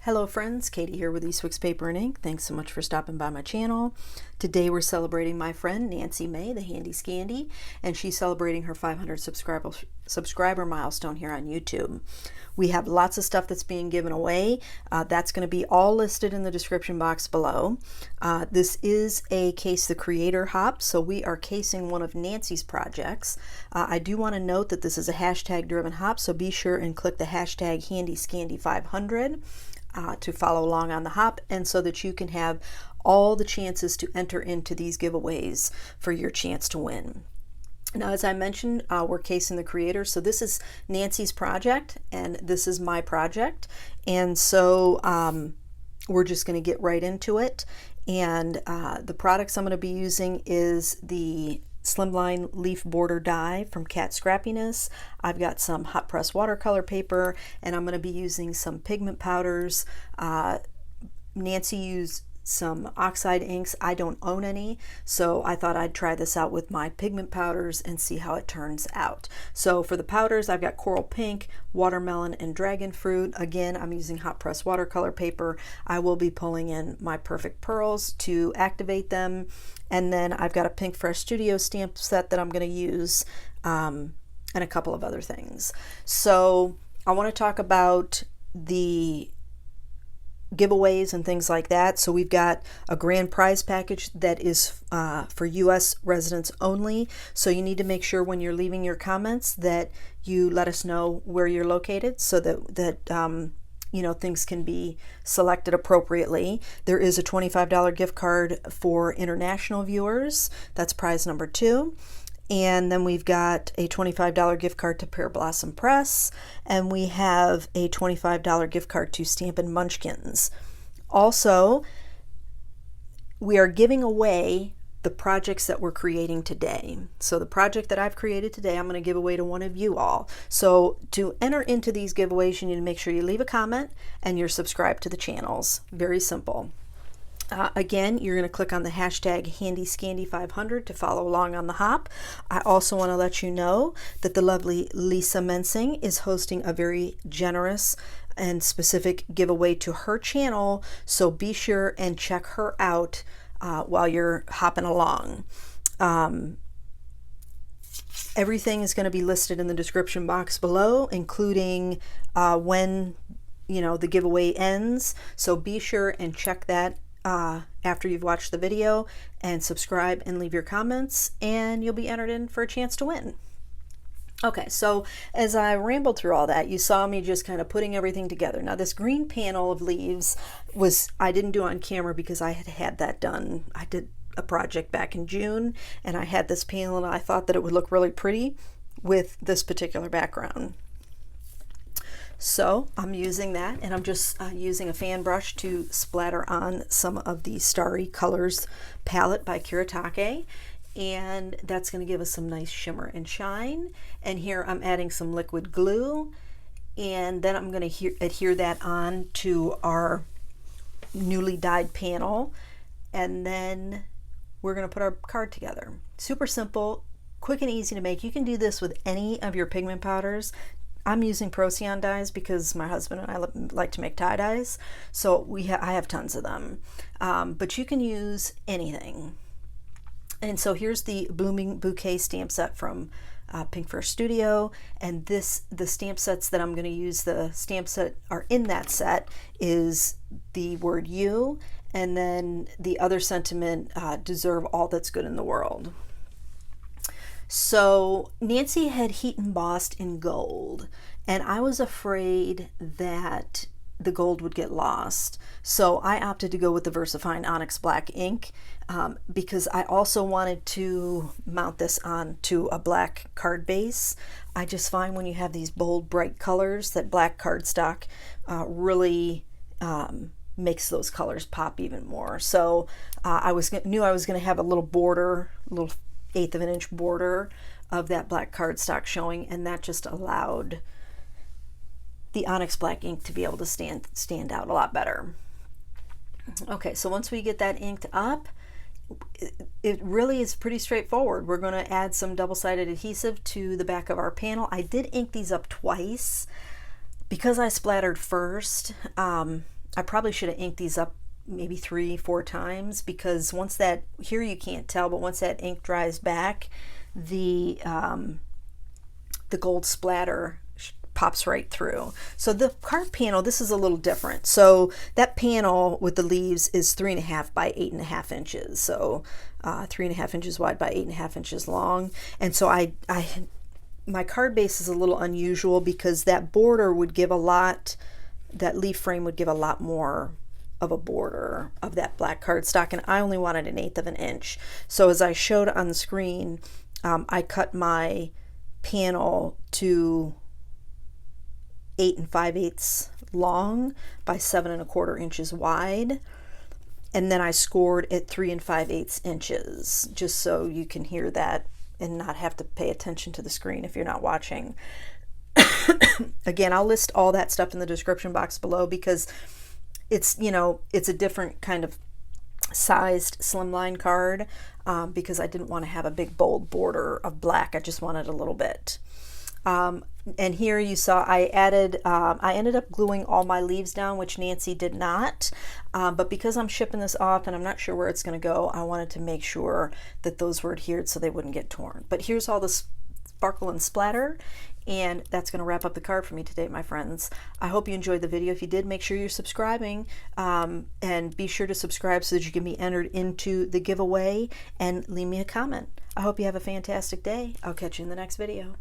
Hello friends, Katy here with Eastwicks Paper and Ink. Thanks so much for stopping by my channel. Today we're celebrating my friend Nancy May, the Handi Scandi, and she's celebrating her 500 subscriber milestone here on YouTube. We have lots of stuff that's being given away. That's going to be all listed in the description box below. This is a Case the Creator hop, so we are casing one of Nancy's projects. I do want to note that this is a hashtag driven hop, so be sure and click the hashtag HandyScandi500. To follow along on the hop, and so that you can have all the chances to enter into these giveaways for your chance to win. Now, as I mentioned, we're casing the creator, so this is Nancy's project and this is my project, and so we're just going to get right into it. And the products I'm going to be using is the Slimline Leaf Border Die from Cat Scrappiness. I've got some hot press watercolor paper, and I'm going to be using some pigment powders. Nancy used some oxide inks. I don't own any, so I thought I'd try this out with my pigment powders and see how it turns out. So for the powders, I've got coral pink, watermelon, and dragon fruit. Again, I'm using hot press watercolor paper. I will be pulling in my perfect pearls to activate them, and then I've got a Pink Fresh Studio stamp set that I'm going to use, and a couple of other things. So I want to talk about the giveaways and things like that. So we've got a grand prize package that is for US residents only. So you need to make sure when you're leaving your comments that you let us know where you're located, so that you know, things can be selected appropriately. There is a $25 gift card for international viewers. That's prize number 2. And then we've got a $25 gift card to Pear Blossom Press, and we have a $25 gift card to Stampin' Munchkins. Also, we are giving away the projects that we're creating today. So the project that I've created today, I'm going to give away to one of you all. So to enter into these giveaways, you need to make sure you leave a comment and you're subscribed to the channels. Very simple. Again, you're going to click on the hashtag HandyScandi500 to follow along on the hop. I also want to let you know that the lovely Lisa Mensing is hosting a very generous and specific giveaway to her channel, so be sure and check her out while you're hopping along. Everything is going to be listed in the description box below, including when the giveaway ends, so be sure and check that after you've watched the video, and subscribe and leave your comments, and you'll be entered in for a chance to win. Okay, so as I rambled through all that, you saw me just kind of putting everything together. Now this green panel of leaves I didn't do on camera because I had that done. I did a project back in June, and I had this panel, and I thought that it would look really pretty with this particular background. So I'm using that, and I'm just using a fan brush to splatter on some of the Starry Colors palette by Kuretake, and that's going to give us some nice shimmer and shine. And here I'm adding some liquid glue, and then I'm going to adhere that on to our newly dyed panel, and then we're going to put our card together. Super simple, quick and easy to make. You can do this with any of your pigment powders. I'm using Procyon dyes because my husband and I like to make tie dyes, so I have tons of them, but you can use anything. And so here's the Blooming Bouquet stamp set from Pink Fresh Studio, and the stamp sets that I'm going to use, the stamps that are in that set is the word you, and then the other sentiment, deserve all that's good in the world. So Nancy had heat embossed in gold, and I was afraid that the gold would get lost. So I opted to go with the VersaFine Onyx Black ink because I also wanted to mount this onto a black card base. I just find when you have these bold, bright colors that black cardstock really makes those colors pop even more. So I knew I was going to have a little border, a little 1/8 of an inch border of that black cardstock showing, and that just allowed the Onyx Black ink to be able to stand out a lot better. Okay, so once we get that inked up, it really is pretty straightforward. We're going to add some double-sided adhesive to the back of our panel. I did ink these up twice because I splattered first. I probably should have inked these up maybe 3-4 times, because once that, here you can't tell, but once that ink dries back, the gold splatter pops right through. So the card panel, this is a little different. So that panel with the leaves is 3.5 by 8.5 inches. So 3.5 inches wide by 8.5 inches long. And so my card base is a little unusual because that border would give a lot, that leaf frame would give a lot more of a border of that black cardstock, and I only wanted 1/8 of an inch. So as I showed on the screen, I cut my panel to 8 5/8 long by 7 1/4 inches wide, and then I scored at 3 5/8 inches, just so you can hear that and not have to pay attention to the screen if you're not watching. Again, I'll list all that stuff in the description box below, because it's, you know, it's a different kind of sized slimline card, because I didn't want to have a big bold border of black. I just wanted a little bit. And here you saw I added, I ended up gluing all my leaves down, which Nancy did not. But because I'm shipping this off and I'm not sure where it's going to go, I wanted to make sure that those were adhered so they wouldn't get torn. But here's all the sparkle and splatter. And that's going to wrap up the card for me today, my friends. I hope you enjoyed the video. If you did, make sure you're subscribing, and be sure to subscribe so that you can be entered into the giveaway, and leave me a comment. I hope you have a fantastic day. I'll catch you in the next video.